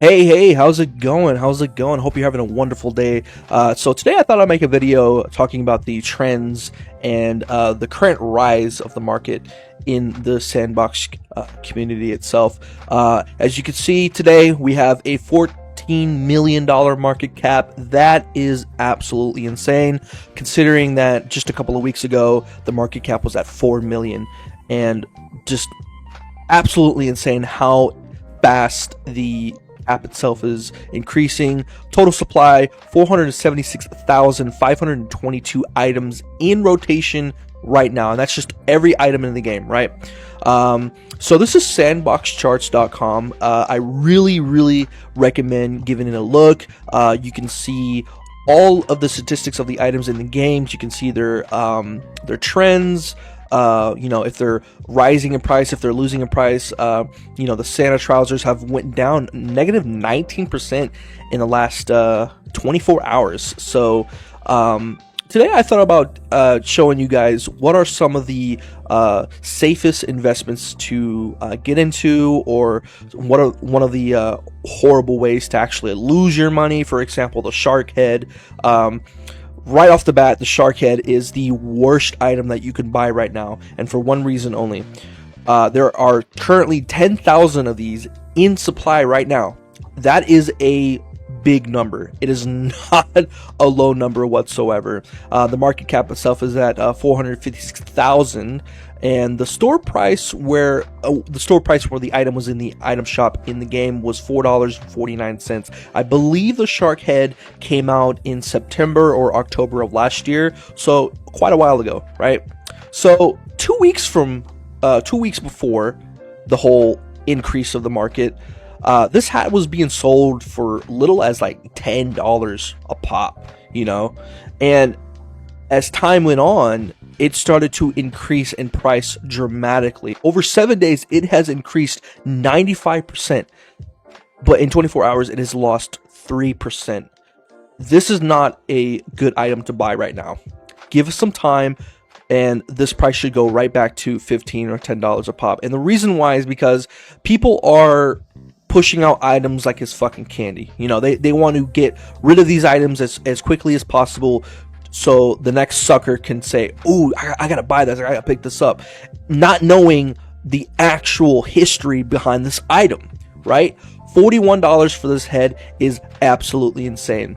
Hey, how's it going? How's it going? Hope you're having a wonderful day. So today I thought I'd make a video talking about the trends and the current rise of the market in the sandbox community itself. As you can see today, we have a $14 million market cap. That is absolutely insane, considering that just a couple of weeks ago, the market cap was at 4 million. And just absolutely insane how fast the app itself is increasing. Total supply 476,522 items in rotation right now, and that's just every item in the game, right? So this is sandboxcharts.com. I really recommend giving it a look. You can see all of the statistics of the items in the games. You can see their trends. If they're rising in price, if they're losing in price. The Santa trousers have went down negative 19% in the last 24 hours. So today I thought about showing you guys what are some of the safest investments to get into, or what are one of the horrible ways to actually lose your money. For example, the shark head. Right off the bat, the shark head is the worst item that you can buy right now, and for one reason only. There are currently 10,000 of these in supply right now. That is a big number. It is not a low number whatsoever. The market cap itself is at 456,000, and the store price where the item was in the item shop in the game was $4.49. I believe the shark head came out in September or October of last year, so quite a while ago, right? So 2 weeks before the whole increase of the market, this hat was being sold for little as like $10 a pop, and as time went on, it started to increase in price dramatically. Over 7 days, it has increased 95%, but in 24 hours, it has lost 3%. This is not a good item to buy right now. Give us some time, and this price should go right back to $15 or $10 a pop. And the reason why is because people are pushing out items like it's fucking candy. They want to get rid of these items as quickly as possible, so the next sucker can say, "Ooh, I gotta buy this, I gotta pick this up," not knowing the actual history behind this item, right? $41 for this head is absolutely insane.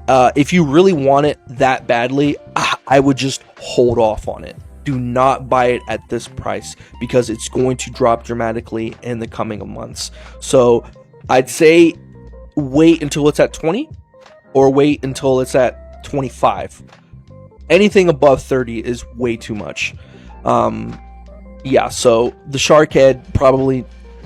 If you really want it that badly, I would just hold off on it. Do not buy it at this price, because it's going to drop dramatically in the coming months. So I'd say wait until it's at 20, or wait until it's at 25. Anything above 30 is way too much. So the shark head, probably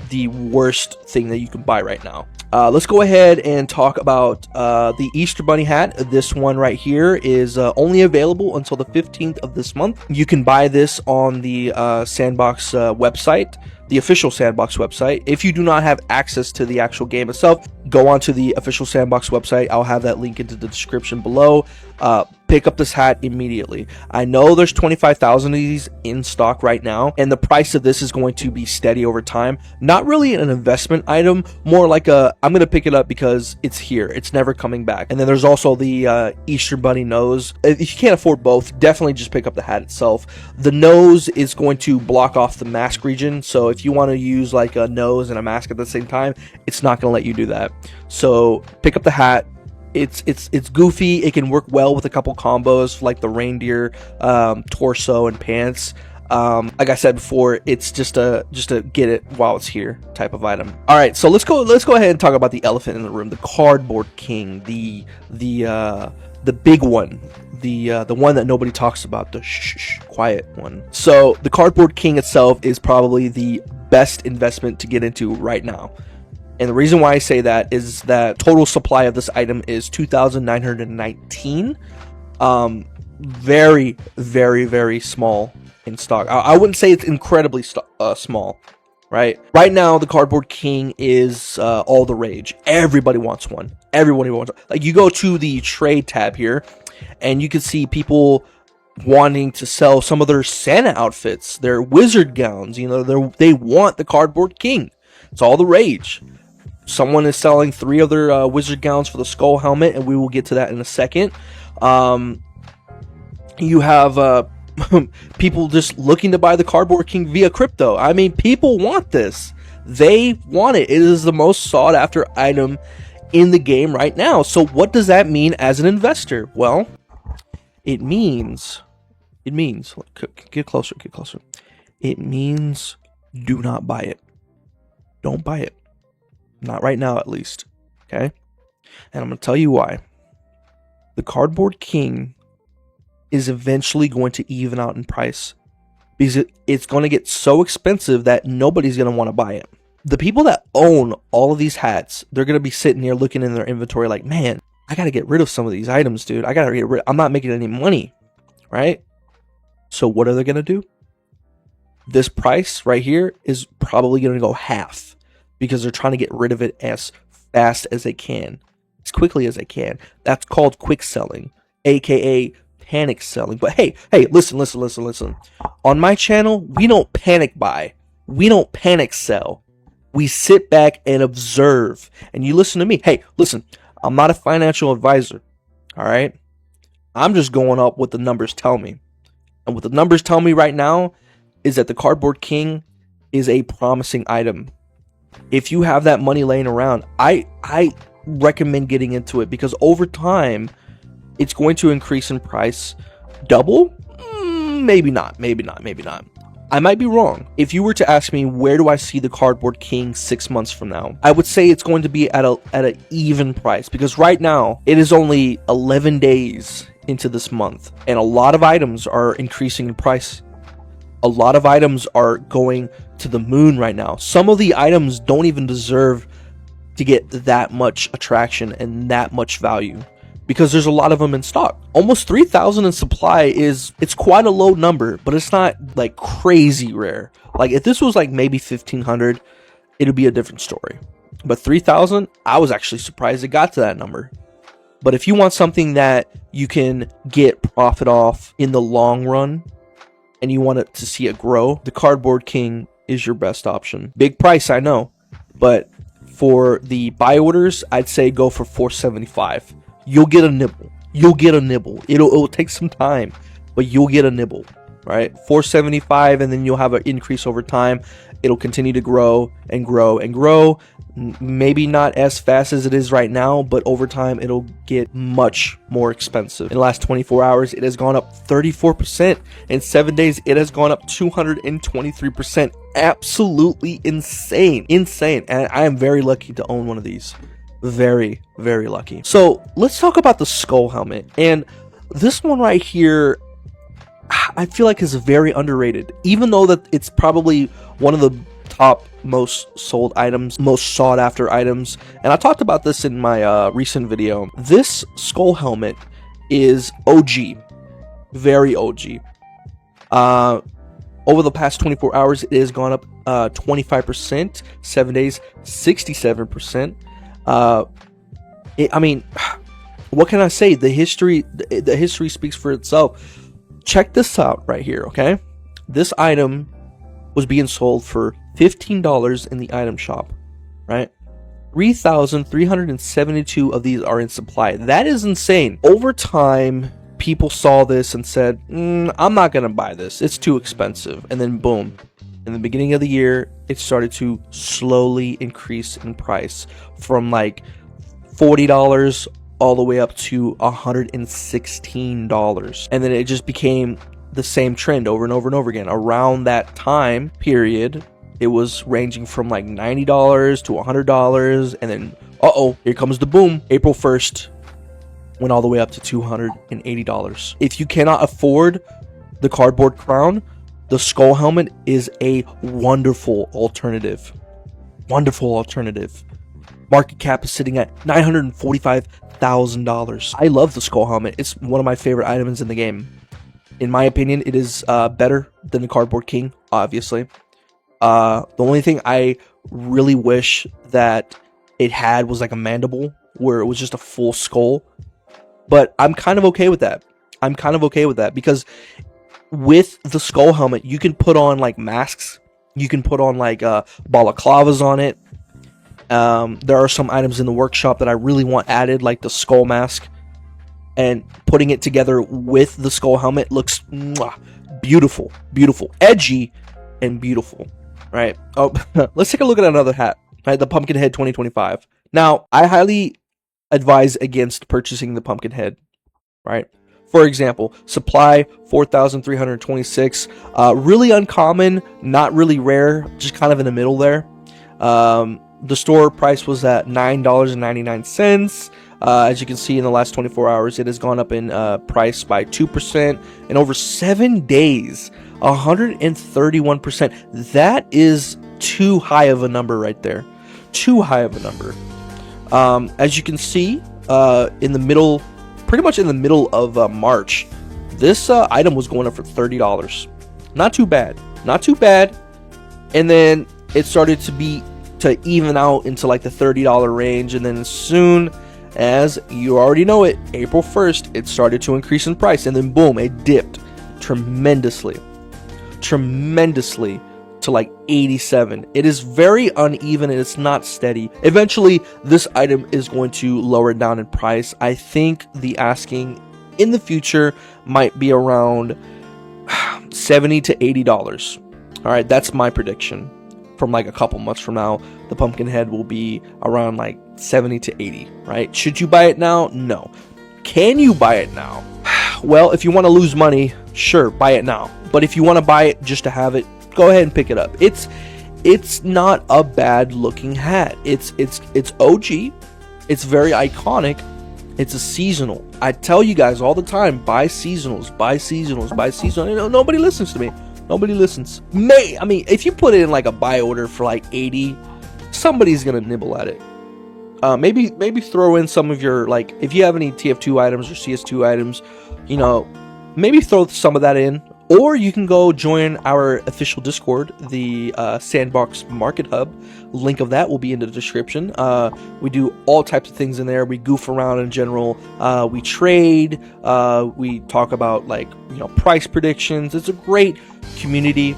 the worst thing that you can buy right now. Let's go ahead and talk about the Easter Bunny hat. This one right here is only available until the 15th of this month. You can buy this on the Sandbox website, the official Sandbox website. If you do not have access to the actual game itself, go onto the official Sandbox website. I'll have that link into the description below. Pick up this hat immediately. I know there's 25,000 of these in stock right now, and the price of this is going to be steady over time. Not really an investment item, more like I'm going to pick it up because it's here. It's never coming back. And then there's also the Easter Bunny nose. If you can't afford both, definitely just pick up the hat itself. The nose is going to block off the mask region, so if you want to use like a nose and a mask at the same time, it's not going to let you do that. So pick up the hat. It's goofy. It can work well with a couple combos like the reindeer, torso, and pants. Like I said before, it's just a get it while it's here type of item. All right, so let's go ahead and talk about the elephant in the room, the cardboard king, the big one, the one that nobody talks about, the quiet one. So the cardboard king itself is probably the best investment to get into right now. And the reason why I say that is that total supply of this item is 2,919. Very small in stock. I wouldn't say it's incredibly small, right? Right now, the cardboard king is all the rage. Everybody wants one. Everybody wants one. Like, you go to the trade tab here, and you can see people wanting to sell some of their Santa outfits, their wizard gowns. They want the cardboard king. It's all the rage. Someone is selling 3 other wizard gowns for the skull helmet, and we will get to that in a second. You have people just looking to buy the Cardboard King via crypto. I mean, people want this. They want it. It is the most sought after item in the game right now. So what does that mean as an investor? Well, it means get closer. It means do not buy it. Don't buy it. Not right now, at least. Okay? And I'm going to tell you why. The Cardboard King is eventually going to even out in price, because it's going to get so expensive that nobody's going to want to buy it. The people that own all of these hats, they're going to be sitting here looking in their inventory like, man, I got to get rid of some of these items, dude. I'm not making any money, right? So what are they going to do? This price right here is probably going to go half, because they're trying to get rid of it as fast as they can, as quickly as they can. That's called quick selling, aka panic selling. But hey, listen. On my channel, we don't panic buy. We don't panic sell. We sit back and observe. And you listen to me. Hey, listen, I'm not a financial advisor. All right? I'm just going up what the numbers tell me. And what the numbers tell me right now is that the Cardboard King is a promising item. If you have that money laying around, I recommend getting into it, because over time, it's going to increase in price. Double? Maybe not. I might be wrong. If you were to ask me, where do I see the Cardboard King 6 months from now? I would say it's going to be at an even price, because right now, it is only 11 days into this month, and a lot of items are increasing in price. A lot of items are going to the moon right now. Some of the items don't even deserve to get that much attraction and that much value, because there's a lot of them in stock. Almost 3,000 in supply it's quite a low number, but it's not like crazy rare. Like if this was like maybe 1,500, it'd be a different story. But 3,000, I was actually surprised it got to that number. But if you want something that you can get profit off in the long run, and you want to see it grow, the Cardboard King is your best option. Big price, I know, but for the buy orders, I'd say go for $475. You'll get a nibble. It'll take some time, but you'll get a nibble, right? $475, and then you'll have an increase over time. It'll continue to grow and grow and grow. Maybe not as fast as it is right now, but over time it'll get much more expensive. In the last 24 hours, it has gone up 34%. In 7 days, it has gone up 223%. Absolutely insane. And I am very lucky to own one of these. Very, very lucky. So let's talk about the skull helmet. And this one right here, I feel like is very underrated, even though that it's probably one of the top most sold items, most sought after items. And I talked about this in my recent video. This skull helmet is OG, very OG. Over the past 24 hours, it has gone up 25%. 7 days, 67%. I mean, what can I say? The history speaks for itself. Check this out right here, okay? This item was being sold for $15 in the item shop, right? 3,372 of these are in supply. That is insane. Over time, people saw this and said, I'm not gonna buy this. It's too expensive. And then boom, in the beginning of the year, it started to slowly increase in price from like $40 all the way up to $116. And then it just became the same trend over and over and over again. Around that time period, it was ranging from like $90 to $100, and then here comes the boom. April 1st went all the way up to $280. If you cannot afford the cardboard crown, the skull helmet is a wonderful alternative. Market cap is sitting at $945,000. I love the skull helmet. It's one of my favorite items in the game. In my opinion, it is better than the Cardboard King, obviously. The only thing I really wish that it had was like a mandible, where it was just a full skull. But I'm kind of okay with that. Because with the skull helmet, you can put on like masks. You can put on like balaclavas on it. There are some items in the workshop that I really want added, like the skull mask, and putting it together with the skull helmet looks beautiful, beautiful, edgy, and beautiful. Right? Oh, let's take a look at another hat. Right, the Pumpkinhead 2025. Now, I highly advise against purchasing the Pumpkinhead. Right? For example, supply 4,326. Really uncommon, not really rare, just kind of in the middle there. The store price was at $9.99. As you can see, in the last 24 hours, it has gone up in price by 2%. In over 7 days, 131%. That is too high of a number right there. Too high of a number. As you can see, in the middle, pretty much in the middle of March, this item was going up for $30. Not too bad. Not too bad. And then it started to even out into like the $30 range, and then as soon as, you already know it, April 1st, it started to increase in price, and then boom, it dipped tremendously to like 87. It is very uneven and it's not steady. Eventually, this item is going to lower down in price. I think the asking in the future might be around $70 to $80. All right, that's my prediction. From like a couple months from now, the Pumpkinhead will be around like 70 to 80, right? Should you buy it now? No. Can you buy it now? Well, if you want to lose money, sure, buy it now. But if you want to buy it just to have it, go ahead and pick it up. It's not a bad looking hat. It's OG. It's very iconic. It's a seasonal. I tell you guys all the time, buy seasonals, buy seasonals, buy seasonals. You know, nobody listens to me. Nobody listens. I mean, if you put it in like a buy order for like 80, somebody's gonna nibble at it. Maybe throw in some of your, like, if you have any TF2 items or CS2 items, you know, maybe throw some of that in. Or you can go join our official Discord, the Sandbox Market Hub. Link of that will be in the description. We do all types of things in there. We goof around in general. We trade. We talk about, like, you know, price predictions. It's a great community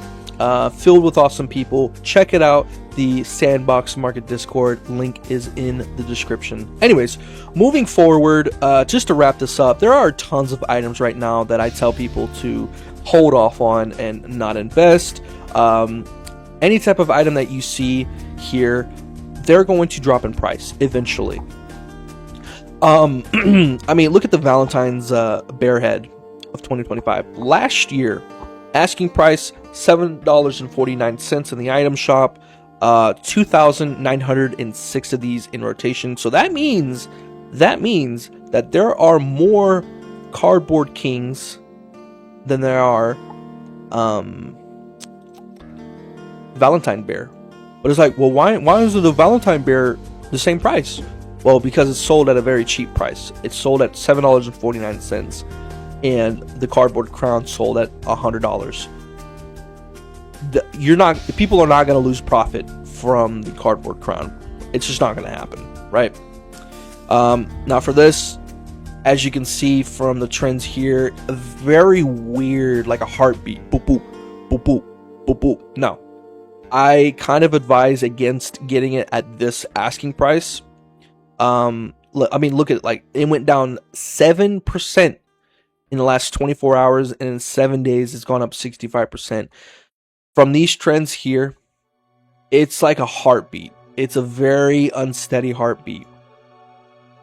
filled with awesome people. Check it out. The Sandbox Market Discord link is in the description. Anyways, moving forward, just to wrap this up, there are tons of items right now that I tell people to hold off on and not invest. Any type of item that you see here, they're going to drop in price eventually. I mean, look at the Valentine's bear head of 2025. Last year, asking price $7.49 in the item shop. 2,906 of these in rotation. So that means that there are more cardboard kings than there are Valentine bear. But it's like, well, why is the Valentine bear the same price? Well, because it's sold at a very cheap price. It's sold at $7.49, and the cardboard crown sold at $100. People are not going to lose profit from the cardboard crown. It's just not going to happen, right? Now for this, as you can see from the trends here, a very weird, like a heartbeat, boop boop boop boop boop boop. No, I kind of advise against getting it at this asking price. I mean, look at it, like, it went down 7% in the last 24 hours, and in 7 days it's gone up 65%. From these trends here, it's like a heartbeat. It's a very unsteady heartbeat.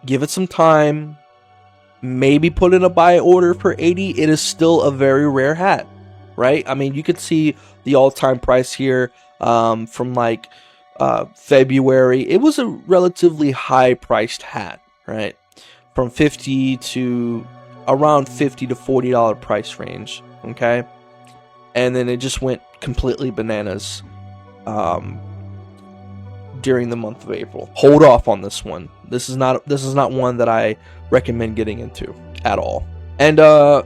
Give it some time. Maybe put in a buy order for 80. It is still a very rare hat, right? I mean, you could see the all-time price here from like February. It was a relatively high-priced hat, right? From 50 to around $50 to $40 price range, okay? And then it just went completely bananas during the month of April. Hold off on this one. This is not one that I recommend getting into at all. And I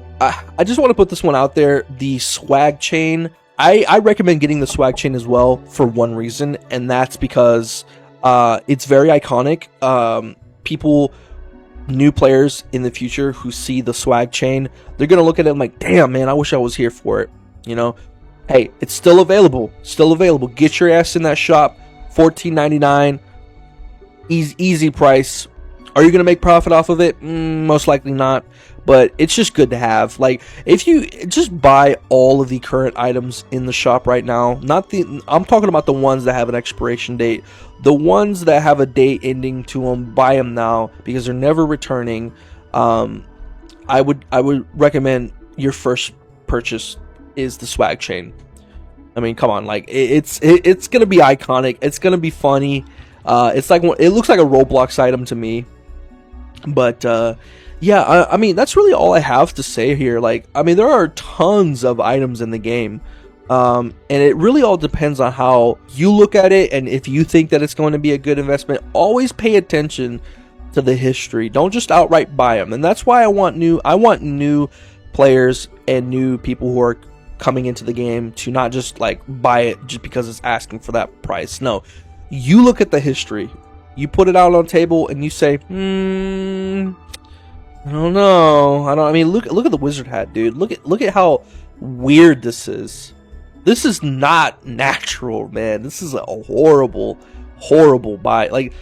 just want to put this one out there. The swag chain, I recommend getting the swag chain as well for one reason, and that's because it's very iconic. People, new players in the future who see the swag chain, they're gonna look at it and like, damn man, I wish I was here for it. You know, hey, it's still available. Still available. Get your ass in that shop. $14.99. Easy price. Are you gonna make profit off of it? Most likely not, but it's just good to have. Like, if you just buy all of the current items in the shop right now, I'm talking about the ones that have an expiration date. The ones that have a date ending to them, buy them now because they're never returning. I would recommend your first purchase is the swag chain. I mean, come on, like it's gonna be iconic. It's gonna be funny. It's like, it looks like a Roblox item to me. But yeah, I mean, that's really all I have to say here. Like, I mean, there are tons of items in the game, and it really all depends on how you look at it, and if you think that it's going to be a good investment. Always pay attention to the history. Don't just outright buy them. And that's why I want new players and new people who are coming into the game to not just like buy it just because it's asking for that price. No, you look at the history. You put it out on the table and you say, I don't know. I mean, look at the wizard hat, dude. Look at how weird this is. This is not natural, man. This is a horrible buy. Like,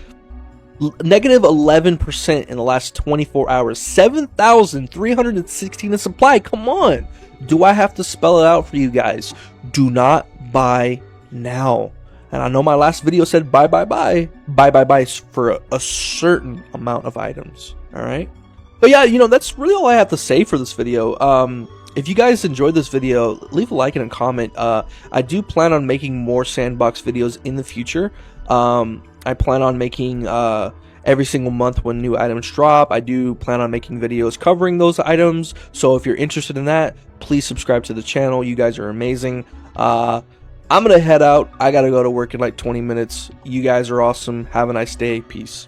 negative 11% in the last 24 hours. 7,316 in supply. Come on. Do I have to spell it out for you guys? Do not buy now. And I know my last video said buy for a certain amount of items. All right. But yeah, that's really all I have to say for this video. If you guys enjoyed this video, leave a like and a comment. I do plan on making more sandbox videos in the future. I plan on making every single month when new items drop. I do plan on making videos covering those items. So if you're interested in that, please subscribe to the channel. You guys are amazing. I'm going to head out. I got to go to work in like 20 minutes. You guys are awesome. Have a nice day. Peace.